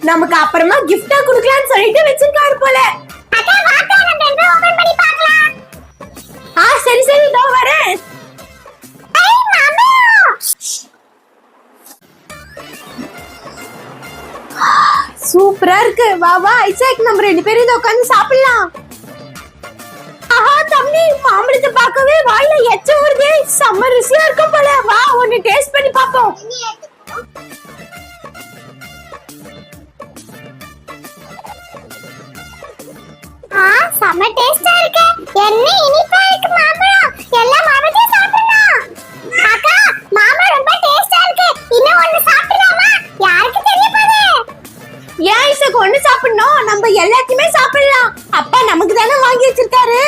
நமக்கு அப்புறமா கிஃப்டா குடுக்கலாம்னு சொல்லிட்டு வச்சிருக்காரு போல. அக்கா வாங்க நம்ம ரெண்டு ஓபன் பண்ணி பார்க்கலாம். சரி சரி இதோ வரேன். ஐ மாமா சூப்பரா இருக்கு. வா வா ஐசாக், நம்ம ரெண்டு பேரும் இத உட்கார்ந்து சாப்பிடலாம். ஆஹா தம்பி, மாம்பழத்தை பார்க்கவே வாயில எச்ச ஊறுதே. செம்ம ருசியா இருக்கும் போல. வா ஒன்னு டேஸ்ட் பண்ணி பாப்போம். செம்ம டேஸ்டா இருக்கு. என்ன இனிப்பா இருக்கு மாம்பழம். எல்லா மாம்பழத்தையும் சாப்பிடலாம். அக்கா மாம்பழம் ரொம்ப டேஸ்டா இருக்கு. இன்னும் ஒன்னு சாப்பிடலாமா? யாருக்கு தெரிய போகுது? ஏன் ஐசாக் ஒன்னு சாப்பிடணும்? நம்ம எல்லாத்தையுமே சாப்பிடலாம். அப்பா நமக்கு தானே வாங்கி வச்சிருக்காரு.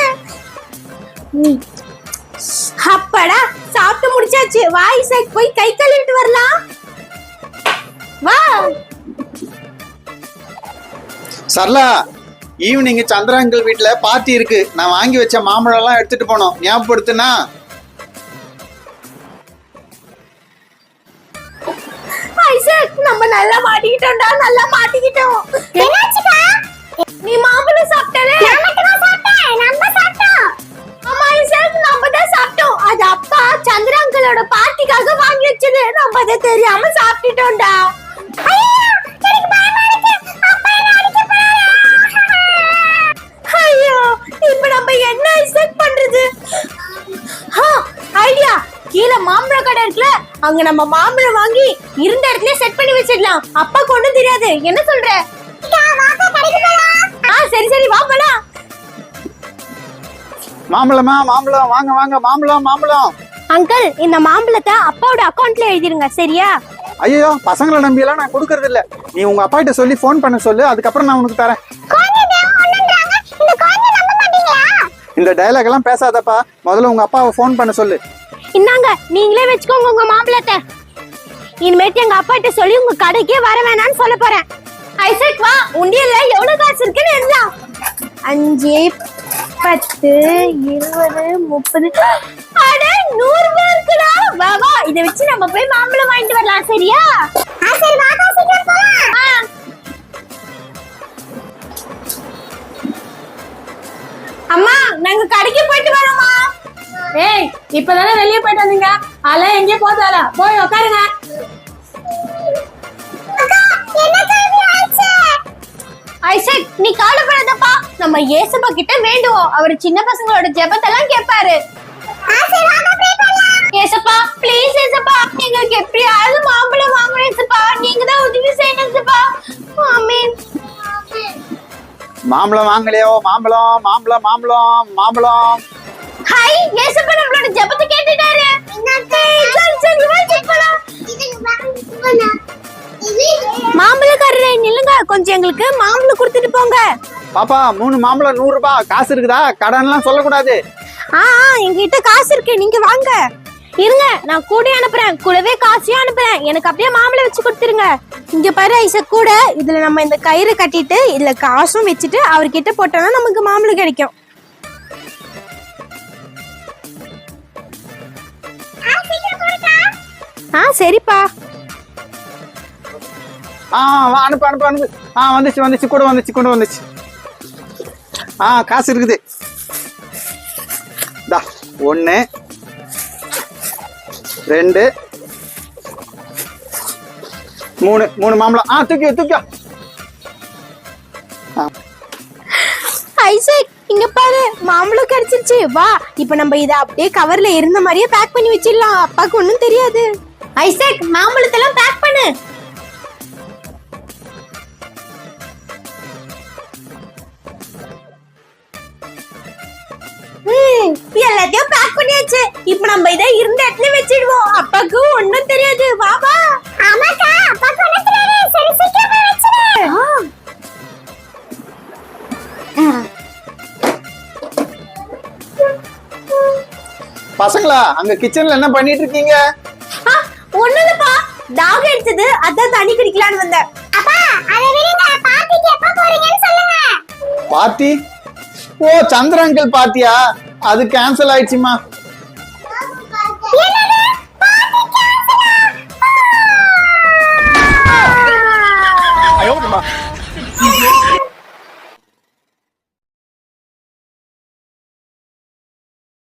அப்படா சாப்பிட்டு முடிச்சாச்சு. வா ஐசாக் போய் கை கழுவிட்டு வரலாம். வா. சரளா, ஈவினிங் சந்திரா அங்கிள் வீட்டுல பார்ட்டி இருக்கு. நான் வாங்கி வச்ச மாம்பழம் எல்லாம் எடுத்துட்டு போனோம். ஞாபகப்படுத்துனா? ஐசாக் நம்ம நல்லா மாட்டிக்கிட்டோம்டா, நல்லா மாட்டிக்கிட்டோம். என்னாச்சுடா? நீ மாம்பழம் சாப்பிட்டலே? நான் மட்டுமா சாப்பிட்டேன்? நம்ம சாப்பிட்டோம். ஆமா ஐசாக், நம்ம தான் சாப்பிட்டோம். அது அப்பா சந்திரா அங்கிளோட பார்ட்டிக்காக வாங்கி வச்சது. நம்ம அதை தெரியாம சாப்பிட்டுட்டோம்டா. ஐயோ எனக்கு பயமா இருக்கு. அப்பா என்ன அடிக்க போறாரு. ஐயோ இப்ப நம்ம என்ன ஐசாக் பண்றது? ஐடியா, கீழ மாம்பழ கடை இருக்குல்ல, அங்க நம்ம மாம்பழம் வாங்கி இருந்த இடத்துல செட் பண்ணி வச்சிடலாம். அப்பாக்கு ஒண்ணும் தெரியாது. என்ன சொல்ற? சரி சரி வா போலாம். மாம்பழமா மாம்பழம், வாங்க வாங்க, மாம்பழம் மாம்பழம். அங்கிள், இந்த மாம்பழத்தை அப்பாவோட அக்கவுண்ட்ல எழுதிருங்க, சரியா? ஐயோ, பசங்களை நம்பி எல்லாம் நான் கொடுக்கறது இல்ல. நீ உங்க அப்பா கிட்ட சொல்லி ஃபோன் பண்ண சொல்லு, அதுக்கப்புறம் நான் உனக்கு தரேன். இந்த டயலாக் எல்லாம் பேசாதப்பா. முதல்ல உங்க அப்பாவை ஃபோன் பண்ண சொல்லு. இந்தாங்க, நீங்களே வச்சுக்கோங்க உங்க மாம்பழத்தை. இனிமேட்டு எங்க அப்பா கிட்ட சொல்லி உங்க கடைக்கே வர வேணாம்னு சொல்ல போறேன். ஐசாக் வா, உண்டியல்ல எவ்வளவு காசு இருக்குன்னு எழுதலாம். 5 10 20 30 அட 100 ரூபாய் இருக்குடா. வா வா, இத வச்சு நம்ம போய் மாம்பழம் வாங்கிட்டு வரலாம், சரியா? சரி வாங்க சீக்கிரம் போலாம். அம்மா, நாங்க கடைக்கு போயிட்டு வரோமா? ஏய், இப்பதானே வெளிய போயிட்டு வந்தீங்க. அல எங்கே போதால போய் உட்காருங்க. அக்கா என்ன டைம் ஆயிடுச்சு? ஐசக், நீ கவலைப்படாதப்பா. நம்ம ஏசப்பா கிட்ட வேண்டுவோம். அவர் சின்ன பசங்களோட ஜெபத்தெல்லாம் கேட்பாரு. சரி வாங்க ப்ரே பண்ணலாம். ஏசப்பா ப்ளீஸ் ஏசப்பா, எங்களுக்கு எப்படியாவது மாம்பழம் வாங்கணும் ஏசப்பா. நீங்க தான் உதவி செய்யணும் ஏசப்பா. ஆமென். மாம்பழம் வாங்கலையோ? மாம்பழம் மாம்பழம் மாம்பழம் மாம்பழம். ஹாய், ஏசப்பா நம்மளோட ஜெபத்தை கேட்டுட்டாரு. சரி சரி வா போலாம். மாம்பழக்காரரே நில்லுங்க, கொஞ்சம் எங்களுக்கு மாம்பழம் கொடுத்துட்டு போங்க. பாப்பா, 3 மாம்பழம் 100 ரூபாய். காசு இருக்குதா? கடன்லாம் சொல்லக்கூடாது. என்கிட்ட காசு இருக்கு, நீங்க வாங்க. இருங்க, நான் கூட அனுப்புறேன். கூடவே காசையும் அனுப்புறேன். எனக்கு அப்படியே மாம்பழம் வச்சு கொடுத்துருங்க. இங்க பாரு ஐசக், கூட இதுல நம்ம இந்த கயிறு கட்டிட்டு இதுல காசும் வச்சுட்டு அவர்கிட்ட போட்டோம்னா நமக்கு மாம்பழம் கிடைக்கும். சரிப்பா. வா, அனுப்பு அனுப்பு அனுப்பு. வந்துச்சு வந்துச்சு, கூட வந்துச்சு கூட வந்துச்சு. காசு இருக்குது. 1 2 3 மாம்பழம். தூக்கியோ. ஐசக், இங்க பாரு, மாம்பழம் கிடைச்சிருச்சு. வா, இப்ப நம்ம இத அப்படியே கவர்ல இருந்த மாதிரியே பேக் பண்ணி வச்சிடலாம். அப்பாக்கு ஒண்ணும் தெரியாது. ஐசக், மாம்பழத்தெல்லாம் பேக் பண்ணு. எல்லாத்தையும் பேக் பண்ணியாச்சு. இப்ப நம்ம இதை இருந்த இடத்துல வச்சிடுவோம். அப்பாக்கு ஒண்ணும் தெரியாது. வா வா. ஆமாக்கா, அப்பாக்கு ஒண்ணும் தெரியாது. சரி சீக்கிரம் போய் வச்சிடு. பசங்களா, அங்க கிச்சன்ல என்ன பண்ணிட்டு இருக்கீங்க? ஒண்ணும் இல்லப்பா, தாக எடுத்தது, அதான் தண்ணி குடிக்கலான்னு வந்தேன். அப்பா அதை விடுங்க. பார்ட்டிக்கு எப்ப போறீங்கன்னு சொல்லுங்க. பார்ட்டி? ஓ, சந்திர அங்கிள் பார்ட்டியா? அது கேன்சல் ஆயிடுச்சுமா. ஐயோ ஐயோ